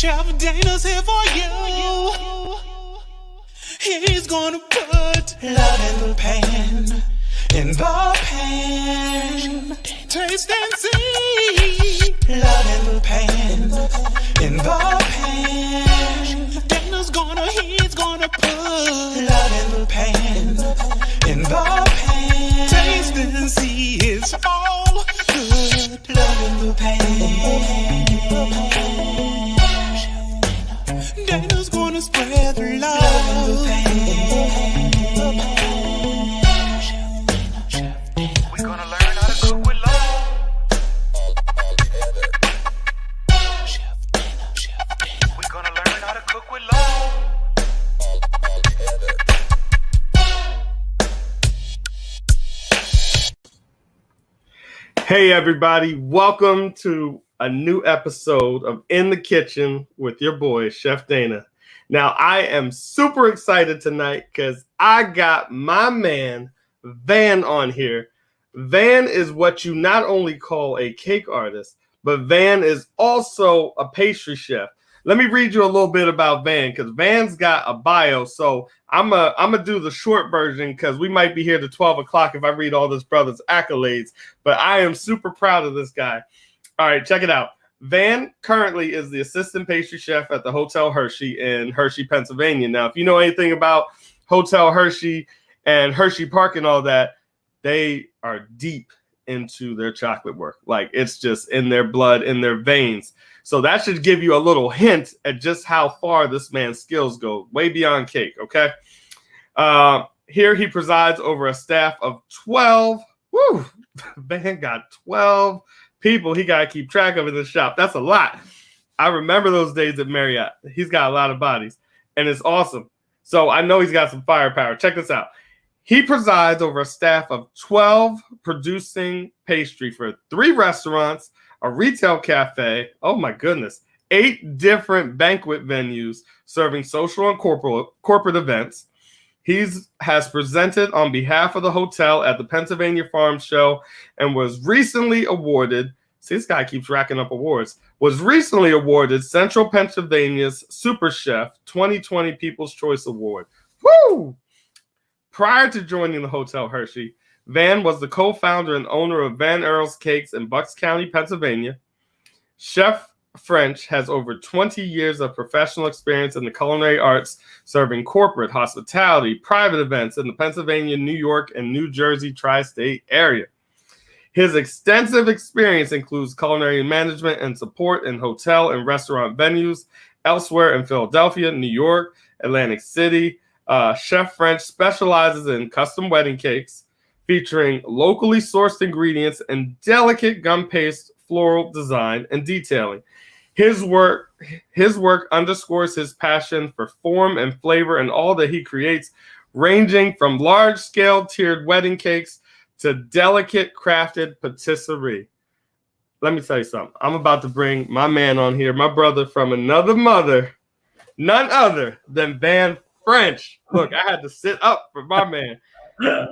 Chef Dana's here for you. He's gonna put love in the pan, in the pan. Taste and see. Love in the pan, in the pan. He's gonna put love in the pan, in the pan. Taste and see, it's all good. Love in the pan. Dana's gonna spread the love in the pan. We're gonna learn how to cook with love. We're gonna learn how to cook with love. Hey everybody, welcome to a new episode of In the Kitchen with your boy, Chef Dana. Now, I am super excited tonight because I got my man, Van, on here. Van is what you not only call a cake artist, but Van is also a pastry chef. Let me read you a little bit about Van because Van's got a bio. So I'm gonna do the short version because we might be here to 12 o'clock if I read all this brother's accolades. But I am super proud of this guy. All right, check it out. Van currently is the assistant pastry chef at the Hotel Hershey in Hershey, Pennsylvania. Now, if you know anything about Hotel Hershey and Hershey Park and all that, they are deep into their chocolate work. Like, it's just in their blood, in their veins. So that should give you a little hint at just how far this man's skills go, way beyond cake, okay? Here he presides over a staff of 12. Woo! Van got 12 people he got to keep track of in the shop. That's a lot. I remember those days at Marriott. He's got a lot of bodies, and it's awesome. So I know he's got some firepower. Check this out. He presides over a staff of 12 producing pastry for 3 restaurants, a retail cafe, oh my goodness, 8 different banquet venues serving social and corporate events. He has presented on behalf of the hotel at the Pennsylvania Farm Show and was recently awarded, see, this guy keeps racking up awards, was recently awarded Central Pennsylvania's Super Chef 2020 People's Choice Award. Woo! Prior to joining the Hotel Hershey, Van was the co-founder and owner of Van Earl's Cakes in Bucks County, Pennsylvania. Chef French has over 20 years of professional experience in the culinary arts, serving corporate, hospitality, private events in the Pennsylvania, New York, and New Jersey tri-state area. His extensive experience includes culinary management and support in hotel and restaurant venues elsewhere in Philadelphia, New York, Atlantic City. Chef French specializes in custom wedding cakes, featuring locally sourced ingredients and delicate gum paste floral design and detailing. His work underscores his passion for form and flavor in all that he creates, ranging from large-scale tiered wedding cakes to delicate crafted patisserie. Let me tell you something. I'm about to bring my man on here, my brother from another mother, none other than Van French. Look, I had to sit up for my man.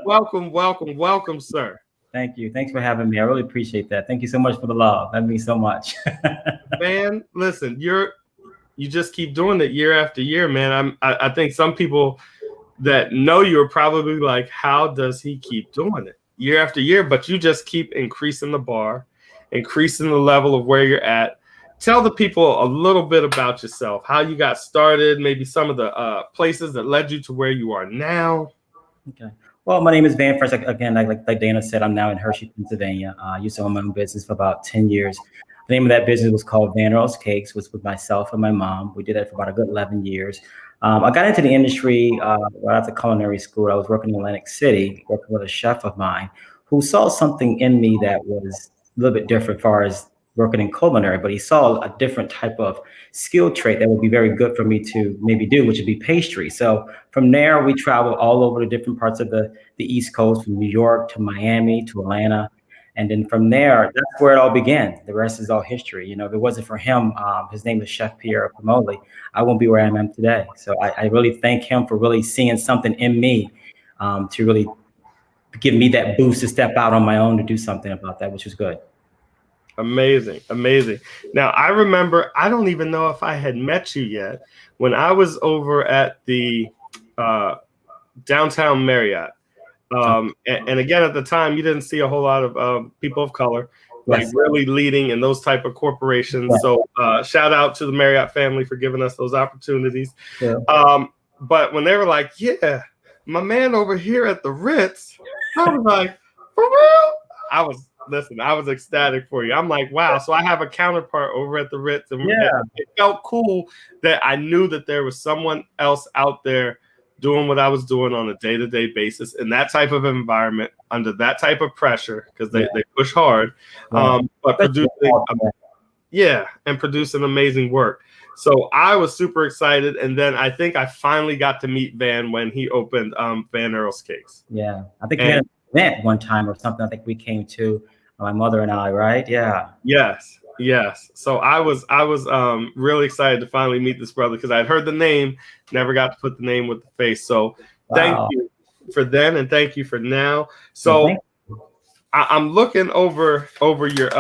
Welcome, sir. Thank you. Thanks for having me. I really appreciate that. Thank you so much for the love. That means so much. Man, listen, you just keep doing it year after year, man. I think some people that know you are probably like, how does he keep doing it year after year? But you just keep increasing the bar, increasing the level of where you're at. Tell the people a little bit about yourself, how you got started, maybe some of the places that led you to where you are now. Okay. Well, my name is Van French. Again, like Dana said, I'm now in Hershey, Pennsylvania. I used to own my own business for about 10 years. The name of that business was called Van Earl's Cakes, was with myself and my mom. We did that for about a good 11 years. I got into the industry right after culinary school. I was working in Atlantic City, working with a chef of mine who saw something in me that was a little bit different as far as working in culinary, but he saw a different type of skill trait that would be very good for me to maybe do, which would be pastry. So from there, we traveled all over the different parts of the East Coast, from New York to Miami to Atlanta. And then from there, that's where it all began. The rest is all history. You know, if it wasn't for him, his name is Chef Pierre Pomoli, I won't be where I am today. So I really thank him for really seeing something in me to really give me that boost to step out on my own to do something about that, which was good. Amazing, amazing. Now I remember, I don't even know if I had met you yet when I was over at the uh, downtown Marriott. And again, at the time, you didn't see a whole lot of people of color, like Yes. really leading in those type of corporations. Yeah. So shout out to the Marriott family for giving us those opportunities. Yeah. But when they were like, yeah, my man over here at the Ritz, I was like, for real? I was ecstatic for you. I'm like, wow. So I have a counterpart over at the Ritz, and it felt cool that I knew that there was someone else out there doing what I was doing on a day-to-day basis in that type of environment, under that type of pressure, because they push hard, but producing amazing work. So I was super excited, and then I think I finally got to meet Van when he opened Van Earl's Cakes. Yeah, I think we had an event one time or something. I think we came to, my mother and I, right? Yeah. Yes. So I was really excited to finally meet this brother because I'd heard the name, never got to put the name with the face. So thank you for then, and thank you for now. So I'm looking over your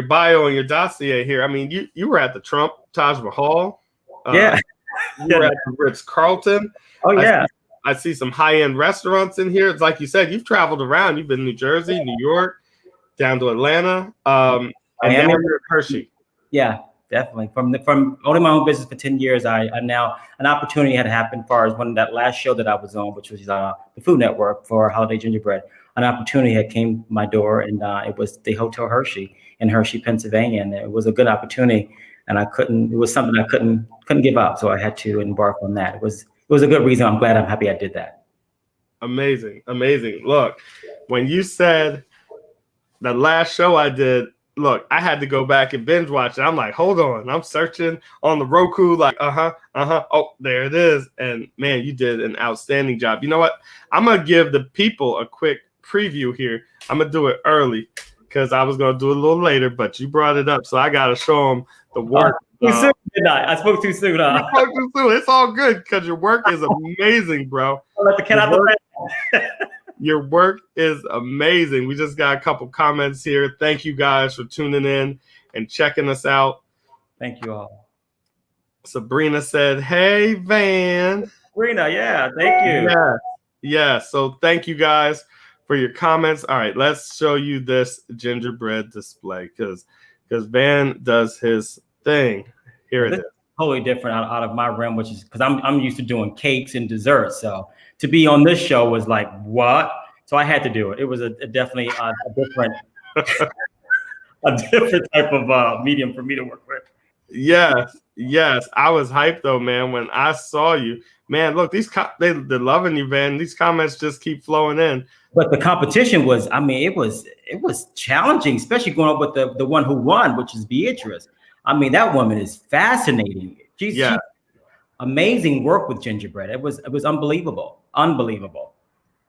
bio and your dossier here. I mean, you were at the Trump Taj Mahal. You were at the Ritz Carlton. Oh yeah. I see some high-end restaurants in here. It's like you said, you've traveled around. You've been to New Jersey, New York, down to Atlanta, and then you're at Hershey. Yeah, definitely. From owning my own business for 10 years, I now an opportunity had happened as far as one that last show that I was on, which was the Food Network for Holiday Gingerbread. An opportunity had came my door, and it was the Hotel Hershey in Hershey, Pennsylvania, and it was a good opportunity. And it was something I couldn't give up, so I had to embark on that. It was a good reason. I'm happy I did that. Amazing. Look, when you said the last show I did, look, I had to go back and binge watch it. I'm like, hold on. I'm searching on the Roku, like, oh, there it is. And man, you did an outstanding job. You know what? I'm going to give the people a quick preview here. I'm going to do it early because I was going to do it a little later, but you brought it up. So I got to show them the work. Too soon, didn't I? I spoke too soon. You spoke too soon. It's all good because your work is amazing, bro. I'll let the cat out the bag. Your work is amazing. We just got a couple comments here. Thank you guys for tuning in and checking us out. Thank you all. Sabrina said, hey, Van. Sabrina, yeah, thank you. Yeah. So thank you guys for your comments. All right, let's show you this gingerbread display because Van does his thing. Here it is. Totally different out of my realm, which is because I'm used to doing cakes and desserts. So to be on this show was like, what? So I had to do it. It was definitely a different type of medium for me to work with. Yes. I was hyped though, man, when I saw you. Man, look, they're loving you, Van. These comments just keep flowing in. But the competition was, I mean, it was challenging, especially going up with the one who won, which is Beatrice. I mean, that woman is fascinating. She's amazing work with gingerbread. It was unbelievable.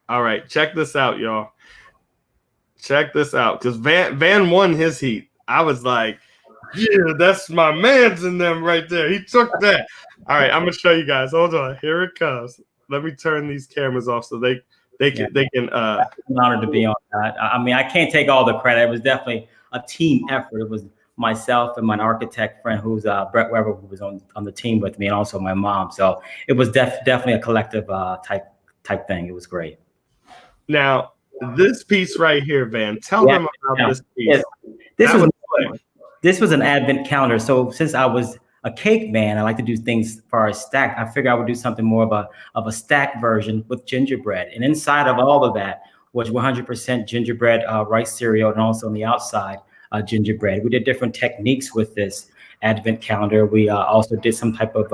All right, check this out, y'all. Check this out, because Van won his heat. I was like, yeah, that's my man's in them right there. He took that. All right, I'm gonna show you guys. Hold on, here it comes. Let me turn these cameras off so they can. I'm honored to be on that. I mean, I can't take all the credit. It was definitely a team effort. It was myself and my architect friend, who's Brett Weber, who was on the team with me, and also my mom. So it was definitely a collective type thing. It was great. Now, this piece right here, Van, tell them about this piece. This was an advent calendar. So since I was a cake man, I like to do things as far as stacked. I figured I would do something more of a stacked version with gingerbread. And inside of all of that was 100% gingerbread rice cereal, and also on the outside, gingerbread. We did different techniques with this advent calendar. We also did some type of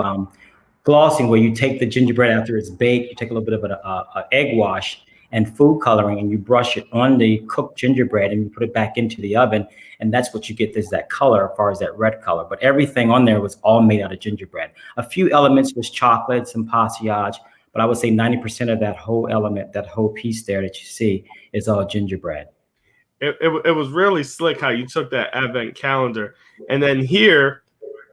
glossing where you take the gingerbread after it's baked, you take a little bit of an egg wash and food coloring, and you brush it on the cooked gingerbread and you put it back into the oven. And that's what you get, is that color as far as that red color. But everything on there was all made out of gingerbread. A few elements was chocolate, some passage, but I would say 90% of that whole element, that whole piece there that you see, is all gingerbread. It was really slick how you took that advent calendar. And then here,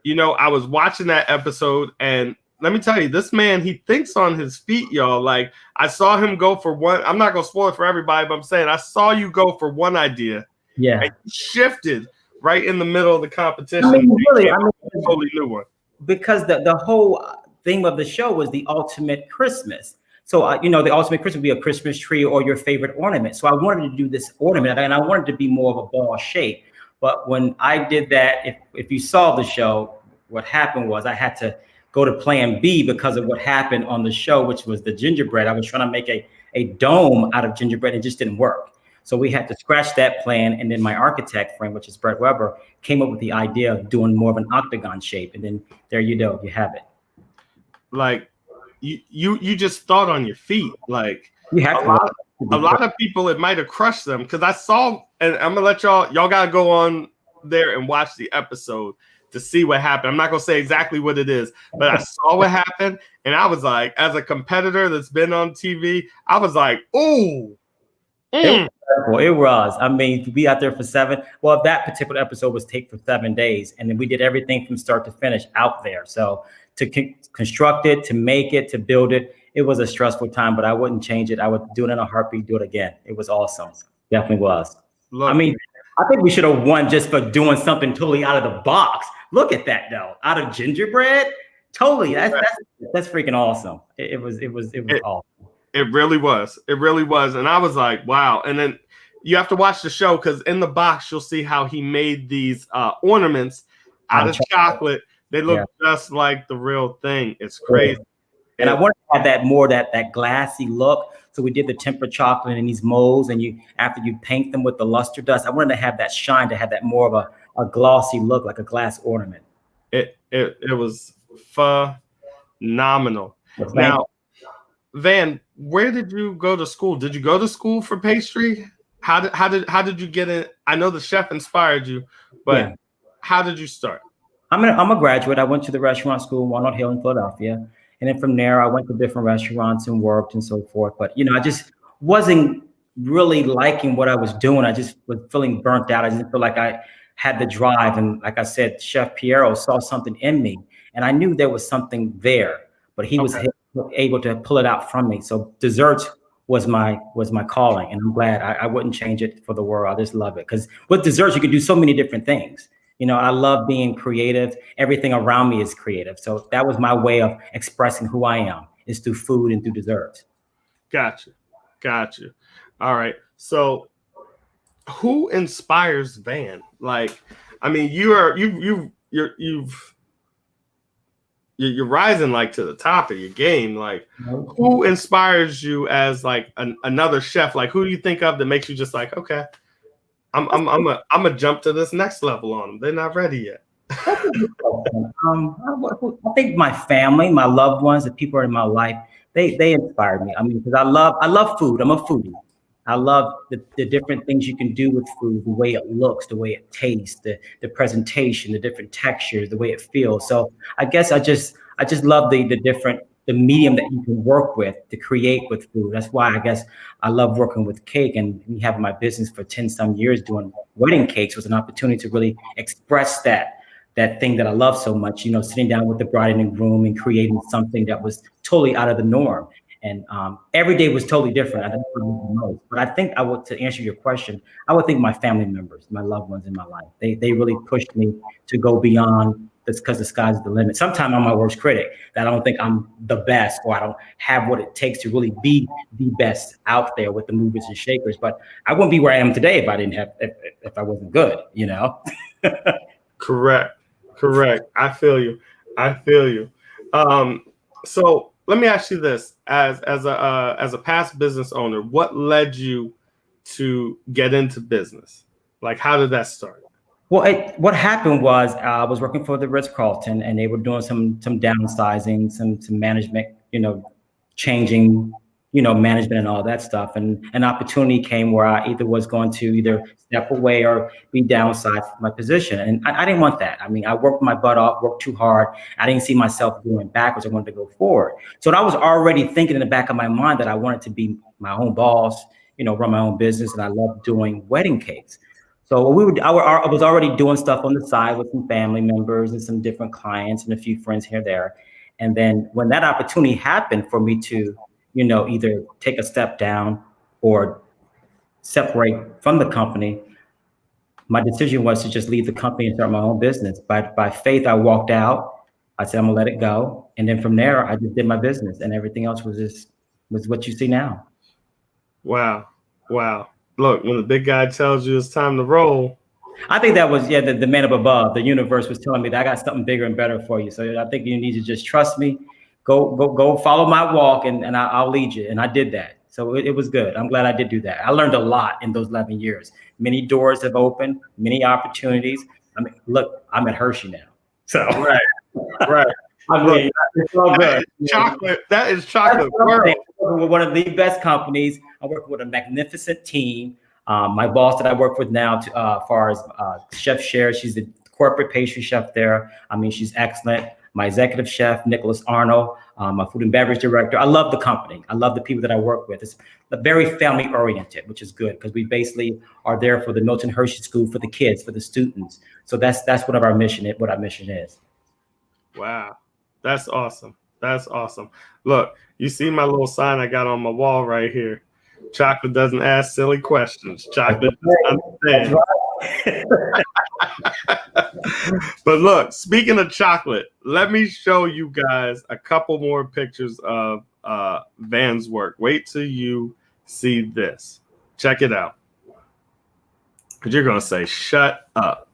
I was watching that episode, and let me tell you, this man, he thinks on his feet, y'all. Like, I saw him go for one. I'm not going to spoil it for everybody, but I'm saying I saw you go for one idea, Yeah. And you shifted right in the middle of the competition. I mean, really, A totally new one. because the whole theme of the show was the ultimate Christmas. So, the ultimate Christmas would be a Christmas tree or your favorite ornament. So I wanted to do this ornament, and I wanted to be more of a ball shape. But when I did that, if you saw the show, what happened was I had to go to plan B because of what happened on the show, which was the gingerbread. I was trying to make a dome out of gingerbread. It just didn't work. So we had to scratch that plan. And then my architect friend, which is Brett Weber, came up with the idea of doing more of an octagon shape. And then there you go, you have it. Like you just thought on your feet. Like you have a lot of people, it might have crushed them, because I saw, and I'm gonna let y'all gotta go on there and watch the episode to see what happened. I'm not gonna say exactly what it is, but I saw what happened, and I was like, as a competitor that's been on TV, I was like, ooh. It was. I mean, to be out there for that particular episode was taped for 7 days. And then we did everything from start to finish out there. So to construct it, to make it, to build it, it was a stressful time, but I wouldn't change it. I would do it in a heartbeat, do it again. It was awesome. Definitely was. Look, I mean, I think we should have won just for doing something totally out of the box. Look at that, though. Out of gingerbread. Totally. That's freaking awesome. It was awesome. It really was. It really was. And I was like, wow. And then you have to watch the show, because in the box, you'll see how he made these ornaments out of chocolate. They look just like the real thing. It's crazy. And I wanted to have that glassy look. So we did the tempered chocolate in these molds, and after you paint them with the luster dust, I wanted to have that shine, to have that more of a glossy look, like a glass ornament. It was phenomenal. Now, Van, where did you go to school? Did you go to school for pastry? How did you get in? I know the chef inspired you, but how did you start? I'm a graduate. I went to the restaurant school in Walnut Hill in Philadelphia. And then from there, I went to different restaurants and worked and so forth. But, I just wasn't really liking what I was doing. I just was feeling burnt out. I didn't feel like I had the drive. And like I said, Chef Piero saw something in me, and I knew there was something there, but he was able to pull it out from me. So desserts was my calling, and I'm glad. I wouldn't change it for the world. I just love it, because with desserts, you can do so many different things. I love being creative. Everything around me is creative. So that was my way of expressing who I am, is through food and through desserts. Gotcha. All right. So who inspires Van? Like, I mean, you're rising like to the top of your game. Like, who inspires you as like another chef? Like, who do you think of that makes you just like, okay, I'm a jump to this next level on them. They're not ready yet. I think my family, my loved ones, the people in my life, they inspire me. I mean, because I love food. I'm a foodie. I love the different things you can do with food, the way it looks, the way it tastes, the presentation, the different textures, the way it feels. So I guess I just love the medium that you can work with to create with food. That's why I guess I love working with cake, and me having my business for 10 some years doing wedding cakes was an opportunity to really express that thing that I love so much, sitting down with the bride and groom and creating something that was totally out of the norm. And every day was totally different. I don't know the most, but I think to answer your question, I would think my family members, my loved ones in my life, they really pushed me to go beyond this, because the sky's the limit. Sometimes I'm my worst critic, that I don't think I'm the best, or I don't have what it takes to really be the best out there with the movers and shakers. But I wouldn't be where I am today if I wasn't good, Correct. I feel you. So let me ask you this: as a past business owner, what led you to get into business? Like, how did that start? Well, what happened was I was working for the Ritz-Carlton, and they were doing some downsizing, some management, changing, management and all that stuff. And an opportunity came where I either was going to step away or be downsized from my position. And I didn't want that. I mean, I worked my butt off, worked too hard. I didn't see myself going backwards. I wanted to go forward. So I was already thinking in the back of my mind that I wanted to be my own boss, run my own business. And I loved doing wedding cakes. So I was already doing stuff on the side with some family members and some different clients and a few friends here and there. And then when that opportunity happened for me to, either take a step down or separate from the company, my decision was to just leave the company and start my own business. By faith, I walked out. I said, I'm gonna let it go. And then from there, I just did my business, and everything else was what you see now. Wow. Wow. Look, when the big guy tells you it's time to roll. I think that was, the man up above. The universe was telling me that I got something bigger and better for you. So I think you need to just trust me. Go follow my walk, and I'll lead you. And I did that. So it was good. I'm glad I did do that. I learned a lot in those 11 years. Many doors have opened, many opportunities. I mean, look, I'm at Hershey now. So right. I mean, it's all good. Chocolate. That is chocolate world. We're one of the best companies. I work with a magnificent team. My boss that I work with now, as far as Chef Cher, she's the corporate pastry chef there. I mean, she's excellent. My executive chef, Nicholas Arnold, my food and beverage director. I love the company. I love the people that I work with. It's very family oriented, which is good because we basically are there for the Milton Hershey School, for the kids, for the students. So that's what our mission is. Wow. That's awesome. That's awesome. Look, you see my little sign I got on my wall right here. Chocolate doesn't ask silly questions. Chocolate doesn't understand. But look, speaking of chocolate, let me show you guys a couple more pictures of Van's work. Wait till you see this. Check it out. Because you're going to say, shut up.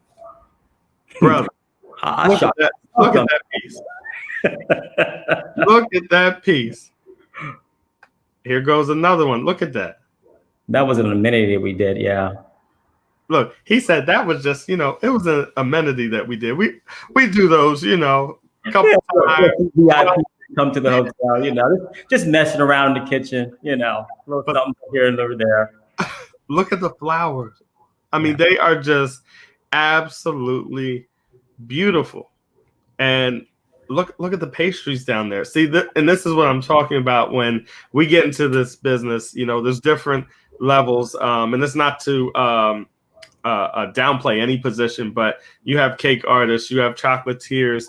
Brother, look at that piece. Look at that piece. Here goes another one. Look at that. That was an amenity we did, yeah. Look, he said that was just, it was an amenity that we did. We do those, a couple times. VIP come to the hotel, just messing around in the kitchen, little something here and over there. Look at the flowers. I mean, they are just absolutely beautiful. And look at the pastries down there. See, and this is what I'm talking about when we get into this business. There's different levels, and it's not to downplay any position, but you have cake artists, you have chocolatiers.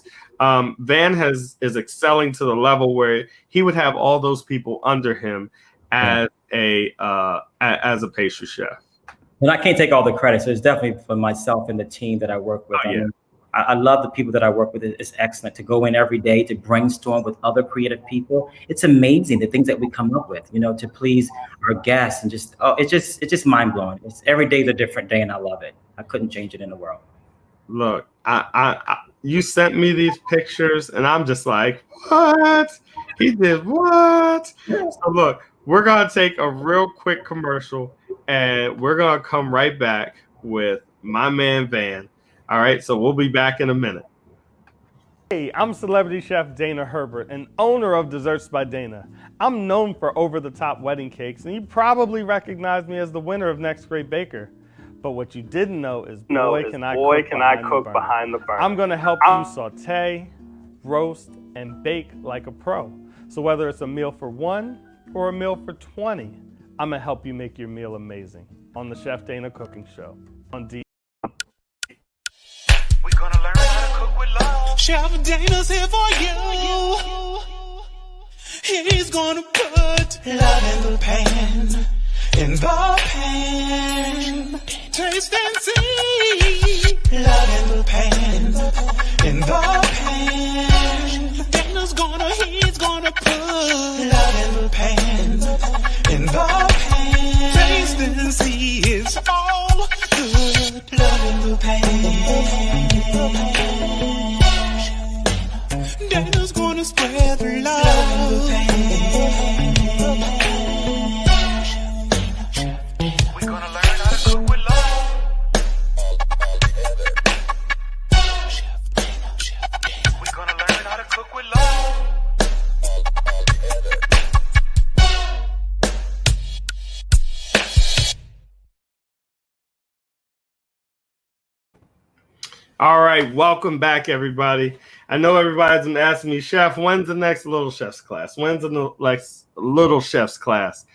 Van is excelling to the level where he would have all those people under him as a pastry chef. And I can't take all the credit. So it's definitely for myself and the team that I work with. I love the people that I work with. It's excellent to go in every day to brainstorm with other creative people. It's amazing the things that we come up with, to please our guests, and it's just mind blowing. It's every day's a different day, and I love it. I couldn't change it in the world. Look, you sent me these pictures, and I'm just like, what? He did what? So look, we're gonna take a real quick commercial, and we're gonna come right back with my man Van. All right, so we'll be back in a minute. Hey, I'm celebrity chef Dana Herbert and owner of Desserts by Dana. I'm known for over-the-top wedding cakes, and you probably recognize me as the winner of Next Great Baker. But what you didn't know is, boy, can I cook behind the burner. I'm going to help you saute, roast, and bake like a pro. So whether it's a meal for 1 or a meal for 20, I'm going to help you make your meal amazing on the Chef Dana Cooking Show on D. Chef Dana's here for you. He's gonna put love in the pan, Taste and see. Love in the pan, Dana's he's gonna put love in the pan, Taste and see, it's all good. Love in the pan. Dana's gonna spread the love. We're gonna learn how to cook with love. We're gonna learn how to cook with love. All right, welcome back, everybody. I know everybody's been asking me, Chef, when's the next Little Chefs class? When's the next Little Chefs class?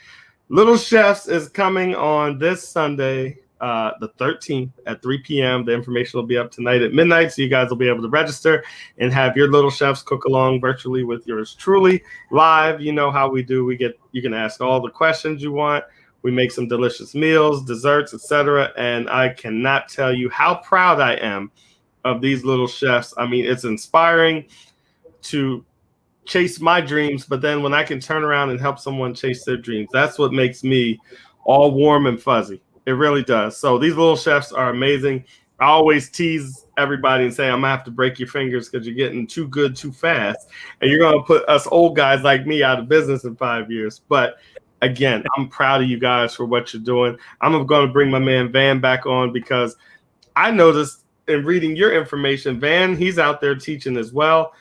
Little Chefs is coming on this Sunday, the 13th at 3 p.m. The information will be up tonight at midnight, so you guys will be able to register and have your Little Chefs cook along virtually with yours truly live. You know how we do. You can ask all the questions you want. We make some delicious meals, desserts, etc. And I cannot tell you how proud I am of these little chefs. I mean, it's inspiring to chase my dreams, but then when I can turn around and help someone chase their dreams, that's what makes me all warm and fuzzy. It really does. So these little chefs are amazing. I always tease everybody and say, I'm gonna have to break your fingers because you're getting too good too fast, and you're gonna put us old guys like me out of business in 5 years. But again, I'm proud of you guys for what you're doing. I'm gonna bring my man Van back on because I noticed in reading your information, Van, he's out there teaching as well.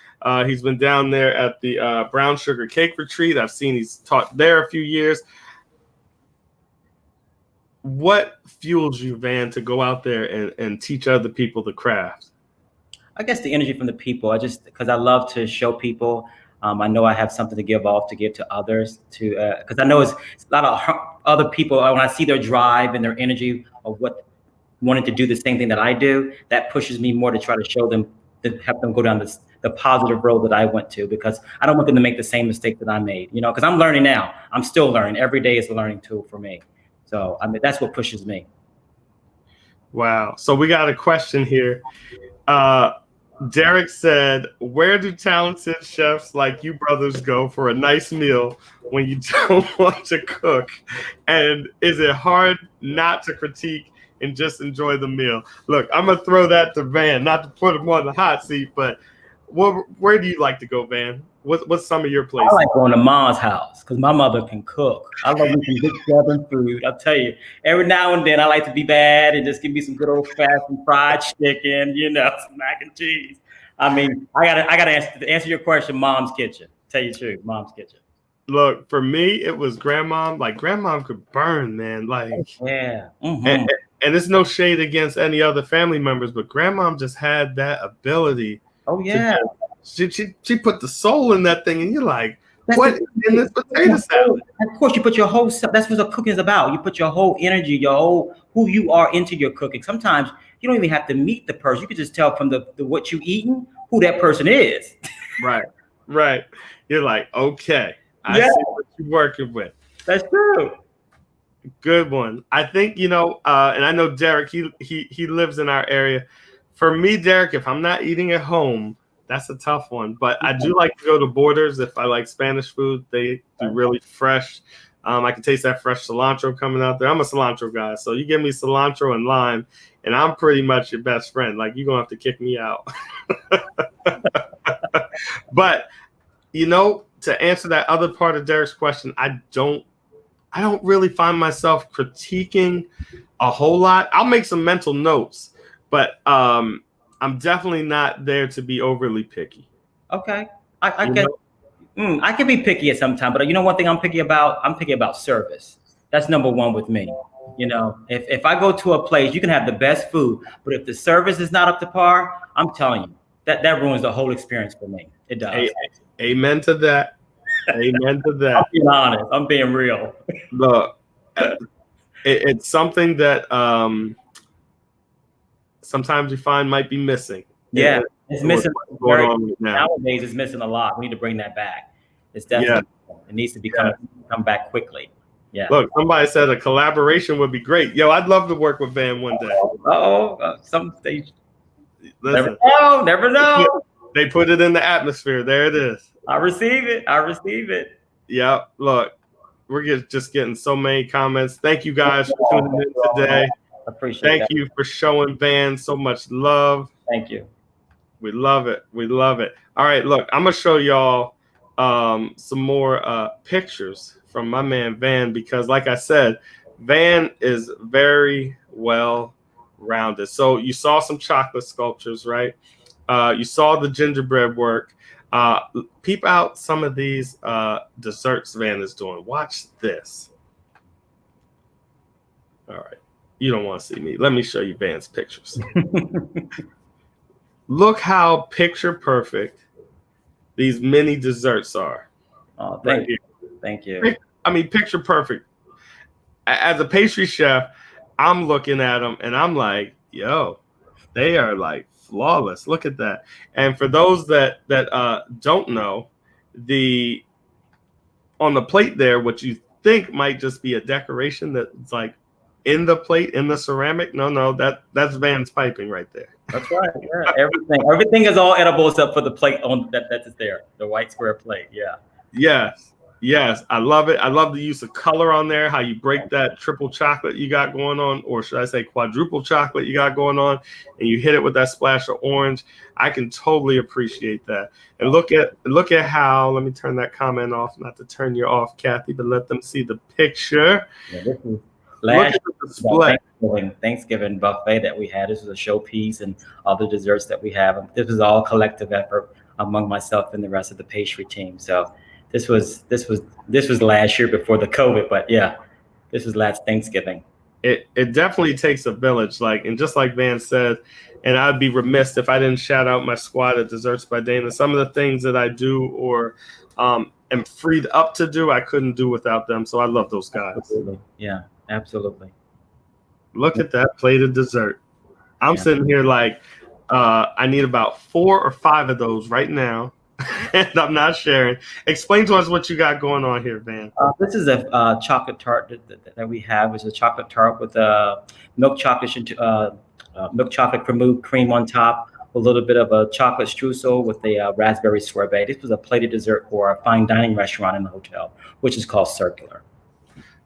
He's been down there at the Brown Sugar Cake Retreat. I've seen he's taught there a few years. What fuels you, Van, to go out there and teach other people the craft? I guess the energy from the people. Because I love to show people. I know I have something to give off, to give to others. Because I know it's a lot of other people. When I see their drive and their energy of what wanting to do the same thing that I do, that pushes me more to try to show them, to help them go down the positive road that I went to, because I don't want them to make the same mistake that I made. Because I'm learning now. I'm still learning. Every day is a learning tool for me. So I mean, that's what pushes me. Wow. So we got a question here. Derek said, where do talented chefs like you brothers go for a nice meal when you don't want to cook? And is it hard not to critique and just enjoy the meal? Look, I'm going to throw that to Van, not to put him on the hot seat, but where do you like to go, Van? What's some of your places? I like going to Mom's house because my mother can cook. I love making good Southern food. I'll tell you, every now and then I like to be bad and just give me some good old fashioned fried chicken, some mac and cheese. I mean, I gotta answer your question. Mom's kitchen. Tell you the truth, Mom's kitchen. Look, for me, it was grandma. Like grandma could burn, man. Like yeah. Mm-hmm. And it's no shade against any other family members, but grandma just had that ability. Oh yeah. She put the soul in that thing, and you're like, what is in this potato salad? Of course, you put your whole stuff. That's what cooking is about. You put your whole energy, your whole who you are into your cooking. Sometimes you don't even have to meet the person. You can just tell from the what you eating who that person is. Right. You're like, okay, I see what you're working with. That's true. Good one. I think and I know Derek. He lives in our area. For me, Derek, if I'm not eating at home, that's a tough one. But I do like to go to Borders if I like Spanish food. They do really fresh. I can taste that fresh cilantro coming out there. I'm a cilantro guy. So you give me cilantro and lime, and I'm pretty much your best friend. Like, you're going to have to kick me out. But, to answer that other part of Derek's question, I don't really find myself critiquing a whole lot. I'll make some mental notes, but I'm definitely not there to be overly picky. Okay. I can be picky at some time, but one thing I'm picky about? I'm picky about service. That's number one with me. If I go to a place, you can have the best food, but if the service is not up to par, I'm telling you, that ruins the whole experience for me. It does. Amen to that. Amen to that. I'm being honest. I'm being real. Look, it's something that sometimes you find might be missing. Yeah, it's missing. Nowadays, it's missing a lot. We need to bring that back. It's definitely it needs to come back quickly. Yeah. Look, somebody said a collaboration would be great. Yo, I'd love to work with Van one day. Some stage. Never know. They put it in the atmosphere. There it is. I receive it. Yeah. Look, we're just getting so many comments. Thank you guys for tuning in today. Appreciate Thank you for showing Van so much love. Thank you. We love it. All right, look, I'm gonna show y'all some more pictures from my man Van, because like I said, Van is very well rounded. So you saw some chocolate sculptures, right? You saw the gingerbread work. Peep out some of these desserts Van is doing. Watch this. All right. You don't want to see me. Let me show you Van's pictures. Look how picture perfect these mini desserts are. Oh, thank you. I mean, picture perfect. As a pastry chef, I'm looking at them and I'm like, yo, they are like flawless. Look at that. And for those that don't know, on the plate there, what you think might just be a decoration that's like in the plate, in the ceramic. No, that's Van's piping right there. That's right. Yeah, everything is all edible except for the plate on that is there, the white square plate. Yeah. Yes, I love it. I love the use of color on there, how you break that triple chocolate you got going on, or should I say quadruple chocolate you got going on, and you hit it with that splash of orange. I can totally appreciate that. And look at how, let me turn that comment off, not to turn you off, Kathy, but let them see the picture. Yeah, this is Look at the display. Thanksgiving buffet that we had. This was a showpiece and all the desserts that we have. This was all collective effort among myself and the rest of the pastry team. So this was last year before the COVID, but yeah, this was last Thanksgiving. It definitely takes a village, and just like Van said, and I'd be remiss if I didn't shout out my squad at Desserts by Dana. Some of the things that I do or am freed up to do, I couldn't do without them. So I love those guys. Absolutely. Yeah, absolutely. Look at that plate of dessert. I'm sitting here I need about 4 or 5 of those right now. And I'm not sharing. Explain to us what you got going on here, Van. This is a chocolate tart that we have. It's a chocolate tart with milk chocolate cream on top, a little bit of a chocolate streusel with a raspberry sorbet. This was a plated dessert for a fine dining restaurant in the hotel, which is called Circular.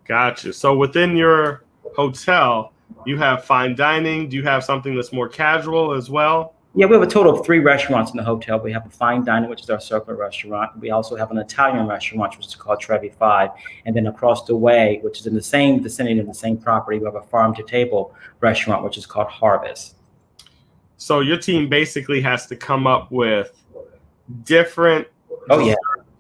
Gotcha. So within your hotel, you have fine dining. Do you have something that's more casual as well? Yeah, we have a total of 3 restaurants in the hotel. We have a fine dining, which is our Circular restaurant. We also have an Italian restaurant, which is called Trevi 5. And then across the way, which is in the same vicinity, in the same property, we have a farm-to-table restaurant, which is called Harvest. So your team basically has to come up with different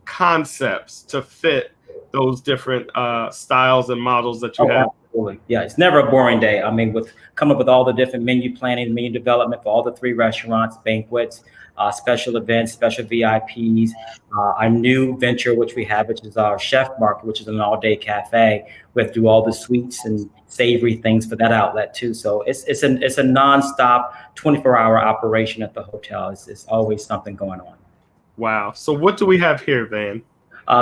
concepts to fit those different styles and models that you have. Absolutely. Yeah, it's never a boring day. I mean, with coming up with all the different menu planning, menu development for all the 3 restaurants, banquets, special events, special VIPs, our new venture, which we have, which is our Chef Market, which is an all-day cafe. We have to do all the sweets and savory things for that outlet too. So it's a nonstop 24-hour operation at the hotel. It's always something going on. Wow. So what do we have here, Van?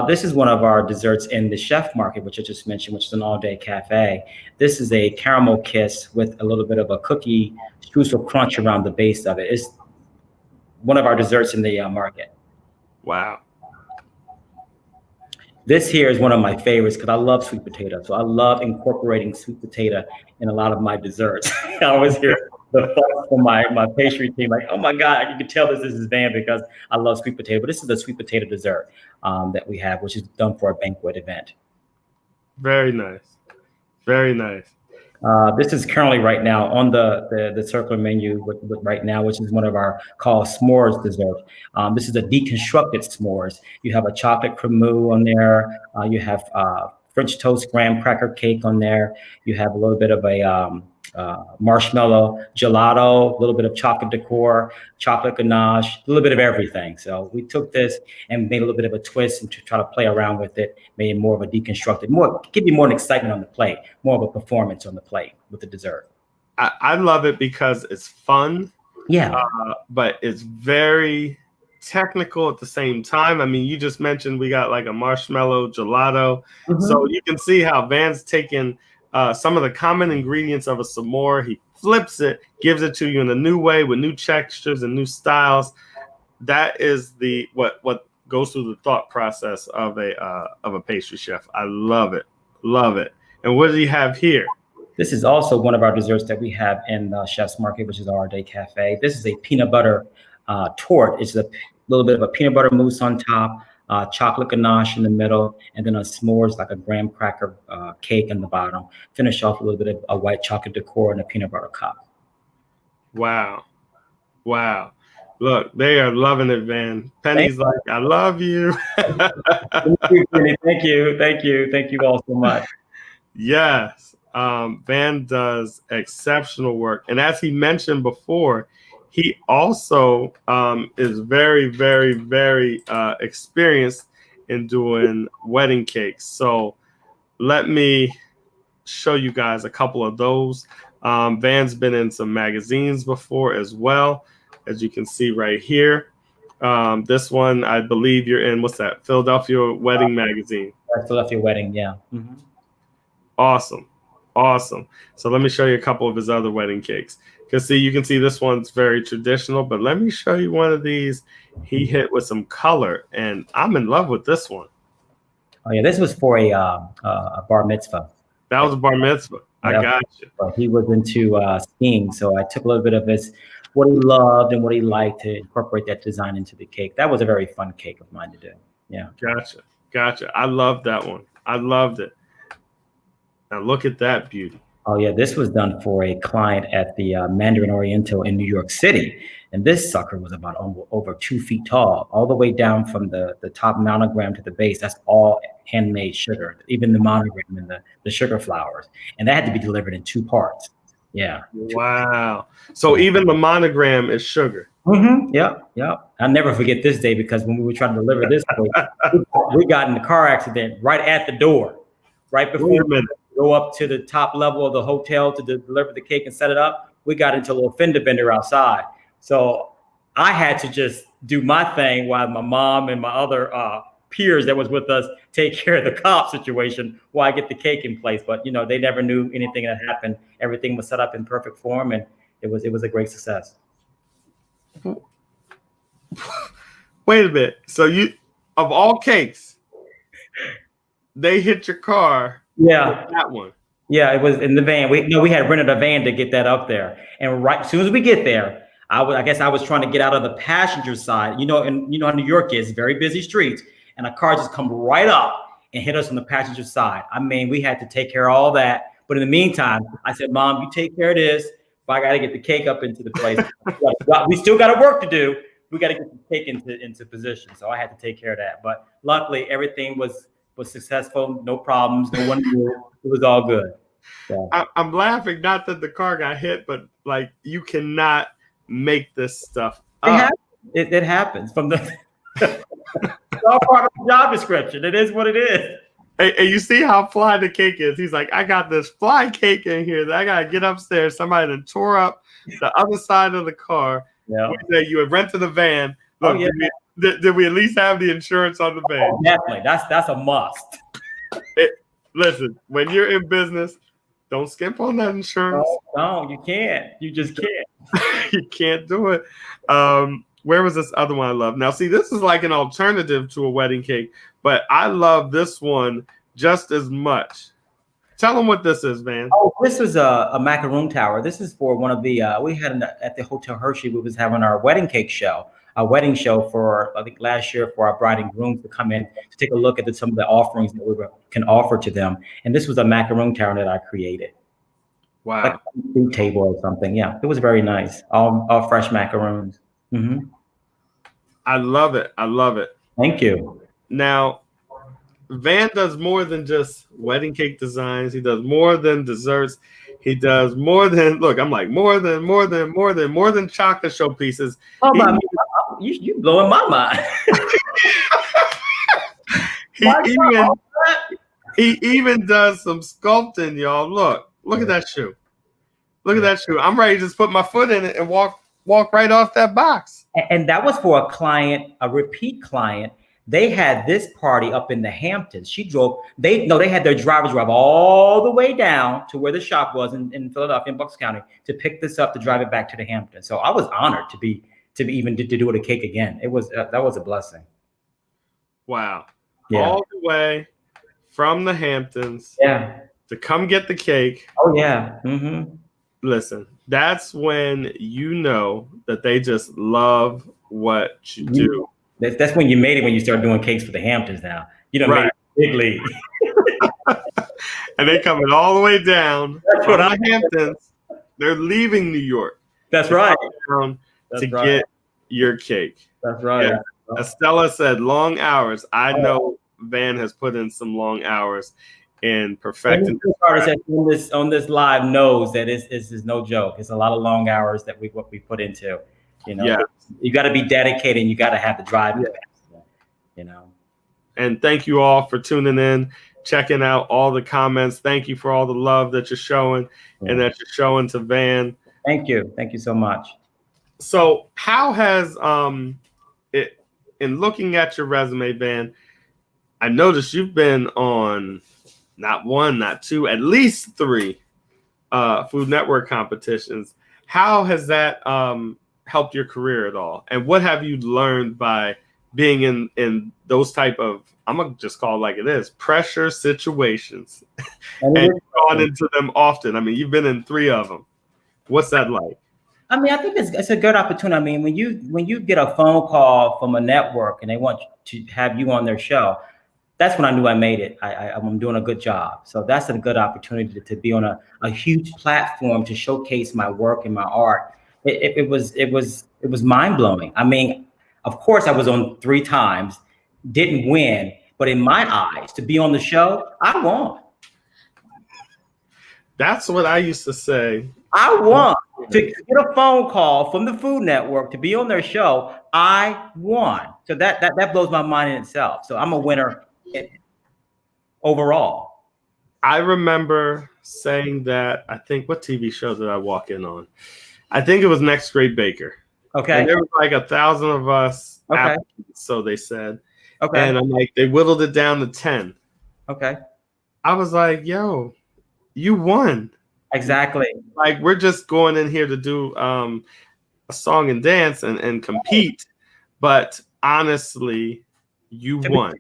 This is one of our desserts in the Chef Market, which I just mentioned, which is an all-day cafe. This is a caramel kiss with a little bit of a cookie streusel crunch around the base of it. It's one of our desserts in the market. Wow. This here is one of my favorites because I love sweet potato. So I love incorporating sweet potato in a lot of my desserts. I always hear the fuss from my pastry team, like, oh my God, you can tell this is Van because I love sweet potato. But this is a sweet potato dessert that we have, which is done for a banquet event. Very nice. Very nice. This is currently right now on the Circular menu right now, which is one of our called s'mores dessert. This is a deconstructed s'mores. You have a chocolate cremeux on there. You have French toast graham cracker cake on there. You have a little bit of a marshmallow gelato, a little bit of chocolate decor, chocolate ganache, a little bit of everything. So we took this and made a little bit of a twist and to try to play around with it, made it more of a deconstructed, give you more an excitement on the plate, more of a performance on the plate with the dessert. I love it because it's fun. Yeah. But it's very technical at the same time. I mean, you just mentioned we got like a marshmallow gelato. Mm-hmm. So you can see how Van's taken some of the common ingredients of a s'more. He flips it, gives it to you in a new way with new textures and new styles. That is what goes through the thought process of a pastry chef. I love it. And what do you have here? This is also one of our desserts that we have in the Chef's Market, which is our day cafe. This is a peanut butter tort. It's a little bit of a peanut butter mousse on top, chocolate ganache in the middle, and then a s'mores, like a graham cracker cake in the bottom. Finish off a little bit of a white chocolate decor and a peanut butter cup. Wow. Look, they are loving it, Van. Penny's like, I love you. Thank you, Penny. Thank you all so much. Yes. Van does exceptional work. And as he mentioned before, he also is very, very, very experienced in doing wedding cakes. So let me show you guys a couple of those. Van's been in some magazines before as well, as you can see right here. This one, I believe you're in, what's that? Philadelphia Wedding Magazine. Philadelphia wedding. Yeah. Awesome. Awesome. So let me show you a couple of his other wedding cakes. Because see, you can see this one's very traditional, but let me show you one of these he hit with some color, and I'm in love with this one. Oh yeah, this was for a bar mitzvah. That was a bar mitzvah. I got you. But he was into skiing, so I took a little bit of what he loved and what he liked to incorporate that design into the cake. That was a very fun cake of mine to do. Yeah. Gotcha. I loved that one. I loved it. Now look at that beauty. Oh yeah, this was done for a client at the Mandarin Oriental in New York City, and this sucker was about over 2 feet tall, all the way down from the top monogram to the base. That's all handmade sugar, even the monogram and the sugar flowers, and that had to be delivered in 2 parts. Yeah. Wow. So even the monogram is sugar. Yeah. I'll never forget this day, because when we were trying to deliver this, we got in a car accident right at the door, right before we go up to the top level of the hotel to deliver the cake and set it up. We got into a little fender bender outside. So I had to just do my thing while my mom and my other peers that was with us take care of the cop situation while I get the cake in place. But they never knew anything that happened. Everything was set up in perfect form, and it was a great success. Wait a minute. So of all cakes, they hit your car. Yeah, that one. Yeah, it was in the van. We had rented a van to get that up there, and right as soon as we get there, I guess I was trying to get out of the passenger side. And how New York is, very busy streets, and a car just come right up and hit us on the passenger side. I mean, we had to take care of all that. But in the meantime, I said, "Mom, you take care of this. If I got to get the cake up into the place, we still got work to do. We got to get the cake into position." So I had to take care of that. But luckily, everything was successful. No problems. No one knew. It was all good. Yeah. I'm laughing, not that the car got hit, but like, you cannot make this stuff up. It happens from the it's all part of the job description. It is what it is. And you see how fly the cake is. He's like, I got this fly cake in here that I gotta get upstairs. Somebody done tore up the other side of the car. Yeah. You had rented a van. Look, did we at least have the insurance on the van? Oh, definitely. That's a must. Listen, when you're in business, don't skimp on that insurance. No, you can't. You just can't. You can't do it. Where was this other one I love? Now, see, this is like an alternative to a wedding cake, but I love this one just as much. Tell them what this is, Van. Oh, this is a macaroon tower. This is for one of the, we had at the Hotel Hershey, we was having our wedding cake show. A wedding show for, I think last year, for our bride and grooms to come in to take a look at some of the offerings that we can offer to them. And this was a macaroon tower that I created. Wow. Like a food table or something. Yeah, it was very nice. All fresh macaroons. Mm-hmm. I love it. I love it. Thank you. Now, Van does more than just wedding cake designs. He does more than desserts. He does more than, look, I'm like, more than chocolate showpieces. Oh, my, you blowing my mind. He even does some sculpting, y'all. Look at that shoe. Look at that shoe. I'm ready to just put my foot in it and walk right off that box. And that was for a client, a repeat client. They had this party up in the Hamptons. They had their driver drive all the way down to where the shop was in Philadelphia, in Bucks County, to pick this up to drive it back to the Hamptons. So I was honored to do it a cake again. It was that was a blessing. Wow. Yeah. All the way from the Hamptons. Yeah. To come get the cake. Oh yeah. Mm-hmm. Listen, that's when you know that they just love what you do. That's when you made it, when you start doing cakes for the Hamptons now. You done made it big league. And they coming all the way down from the Hamptons. They're leaving New York. That's right. Get your cake. That's right. Yeah. Estella said long hours. I know Van has put in some long hours in perfecting. Artist on this live knows that this is no joke. It's a lot of long hours that we put into. You got to be dedicated, and you got to have the drive. And thank you all for tuning in, checking out all the comments. Thank you for all the love that you're showing and that you're showing to Van. Thank you so much. So how has in looking at your resume, Van, I noticed you've been on not one, not two, at least three Food Network competitions. How has that helped your career at all? And what have you learned by being in those type of, I'm gonna just call it like it is, pressure situations, and you've gone into them often? I mean, you've been in three of them. What's that like? I mean, I think it's a good opportunity. I mean, when you get a phone call from a network and they want to have you on their show, that's when I knew I made it. I'm doing a good job. So that's a good opportunity to be on a huge platform to showcase my work and my art. It was mind blowing. I mean, of course, I was on 3 times, didn't win, but in my eyes, to be on the show, I won. That's what I used to say. I won. To get a phone call from the Food Network to be on their show, I won. So that blows my mind in itself. So I'm a winner overall. I remember saying that. I think, what TV show did I walk in on? I think it was Next Great Baker. Okay. And there was like 1,000 of us. Okay. So they said. Okay. And I'm like, they whittled it down to 10. Okay. I was like, yo, you won. Exactly. Like, we're just going in here to do a song and dance and compete. But honestly, you won.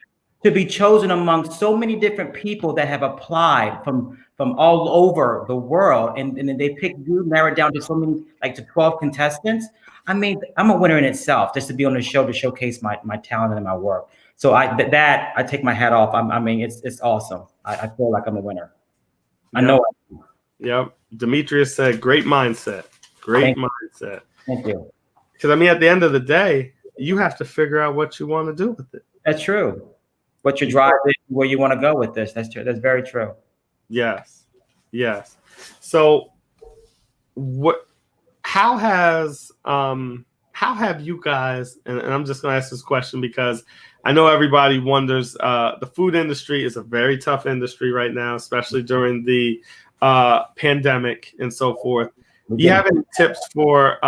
To be chosen among so many different people that have applied from all over the world, and then they pick you, narrow it down to so many, like to 12 contestants. I mean, I'm a winner in itself, just to be on the show to showcase my talent and my work. So I take my hat off. I mean, it's awesome. I feel like I'm a winner. I know. Yep. Demetrius said, great mindset. Great mindset. Thank you. Because I mean, at the end of the day, you have to figure out what you want to do with it. That's true. What your drive is, where you want to go with this. That's true. That's very true. Yes. Yes. So how have you guys, and I'm just going to ask this question because I know everybody wonders, the food industry is a very tough industry right now, especially during the pandemic and so forth. Do you have any tips for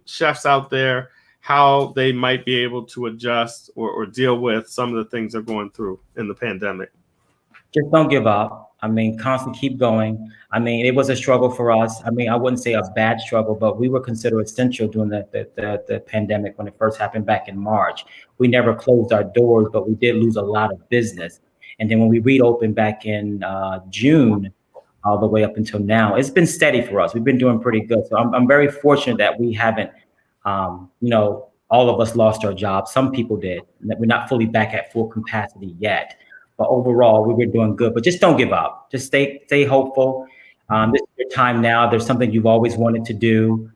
chefs out there, how they might be able to adjust or deal with some of the things they're going through in the pandemic? Just don't give up. I mean, constantly keep going. I mean, it was a struggle for us. I mean, I wouldn't say a bad struggle, but we were considered essential during the pandemic when it first happened back in March. We never closed our doors, but we did lose a lot of business. And then when we reopened back in June, all the way up until now, it's been steady for us. We've been doing pretty good. So I'm very fortunate that we haven't, all of us lost our jobs. Some people did. We're not fully back at full capacity yet. But overall, we were doing good. But just don't give up. Just stay hopeful. This is your time now. There's something you've always wanted to do,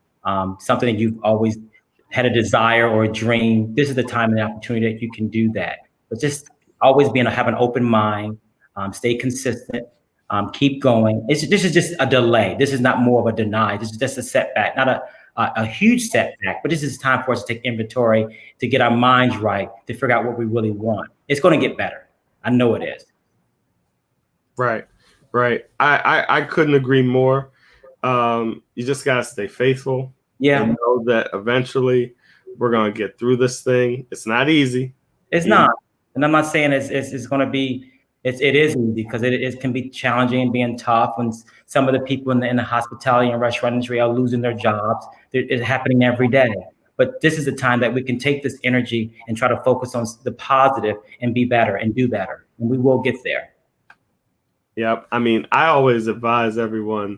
something that you've always had a desire or a dream. This is the time and the opportunity that you can do that. But just always have an open mind, stay consistent, keep going. This is just a delay. This is not more of a deny. This is just a setback, not a huge setback, but this is time for us to take inventory, to get our minds right, to figure out what we really want. It's going to get better. I know it is. Right. I couldn't agree more. You just got to stay faithful. Yeah. And know that eventually we're going to get through this thing. It's not easy. It's not. And I'm not saying it's going to be, it is easy, because it can be challenging and being tough when some of the people in the hospitality and restaurant industry are losing their jobs. It's happening every day. But this is the time that we can take this energy and try to focus on the positive and be better and do better. And we will get there. Yep. I mean, I always advise everyone,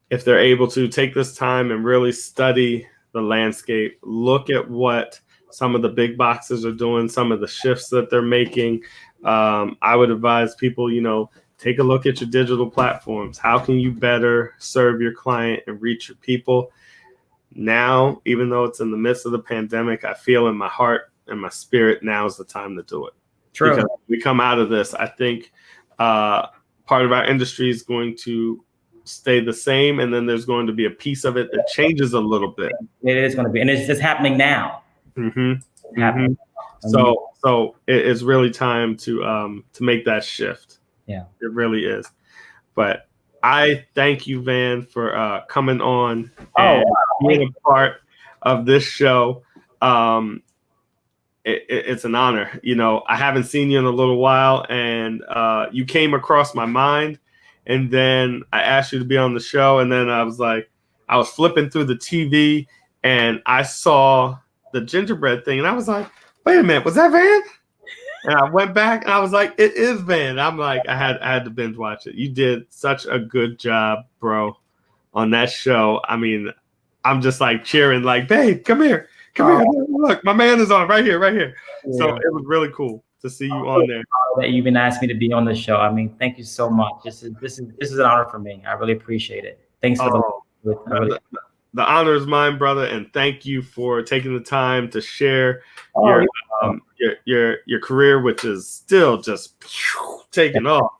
if they're able to, take this time and really study the landscape, look at what some of the big boxes are doing, some of the shifts that they're making. I would advise people, take a look at your digital platforms. How can you better serve your client and reach your people? Now, even though it's in the midst of the pandemic, I feel in my heart and my spirit, now is the time to do it. True. Because we come out of this, I think part of our industry is going to stay the same, and then there's going to be a piece of it that changes a little bit. It is going to be, and it's just happening now. Mm-hmm. Mm-hmm. So it is really time to make that shift. Yeah, it really is. But I thank you, Van, for coming on and being a part of this show. it's an honor. You know, I haven't seen you in a little while, and you came across my mind, and then I asked you to be on the show, and then I was flipping through the TV, and I saw the gingerbread thing, and I was like, wait a minute, was that Van? And I went back, and I was like, it is Van. I'm like, I had to binge watch it. You did such a good job, bro, on that show. I mean, I'm just like cheering, like, babe, come here. Come here, look, my man is on right here. Yeah. So it was really cool to see you on there. That you even asked me to be on the show. I mean, thank you so much. This is an honor for me. I really appreciate it. Thanks for the honor is mine, brother, and thank you for taking the time to share your career, which is still just taking off.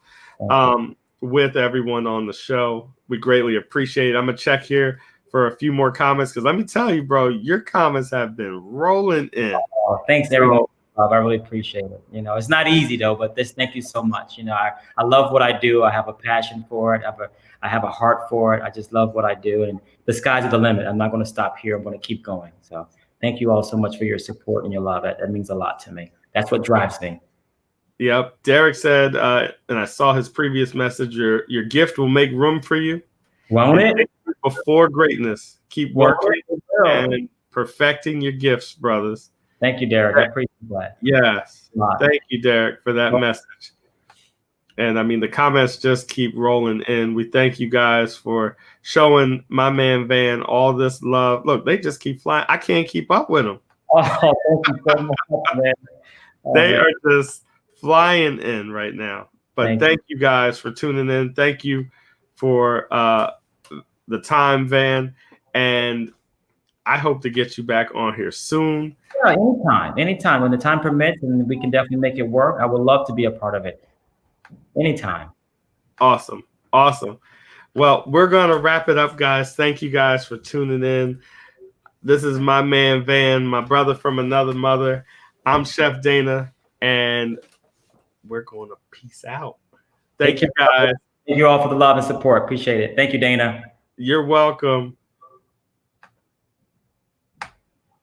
With everyone on the show, we greatly appreciate it. I'm gonna check here for a few more comments, because let me tell you, bro, your comments have been rolling in. Thanks, everyone. I really appreciate it. You know, it's not easy though, but thank you so much. You know, I love what I do. I have a passion for it. I have a heart for it. I just love what I do, and the sky's the limit. I'm not going to stop here. I'm going to keep going. So thank you all so much for your support and your love. That means a lot to me. That's what drives me. Yep. Derek said, and I saw his previous message, your gift will make room for you. Won't it? Before greatness. Keep working and perfecting your gifts, brothers. Thank you, Derek. I appreciate that. Yes. Thank you, Derek, for that message. And I mean, the comments just keep rolling in. We thank you guys for showing my man Van all this love. Look, they just keep flying. I can't keep up with them. Oh, thank you so much, man. They are just flying in right now. But thank you guys for tuning in. Thank you for the time, Van. And I hope to get you back on here soon. Yeah, anytime. When the time permits, and we can definitely make it work. I would love to be a part of it. Anytime. Awesome. Well, we're going to wrap it up, guys. Thank you guys for tuning in. This is my man, Van, my brother from another mother. I'm Chef Dana, and we're going to peace out. Thank you, guys. Thank you all for the love and support. Appreciate it. Thank you, Dana. You're welcome.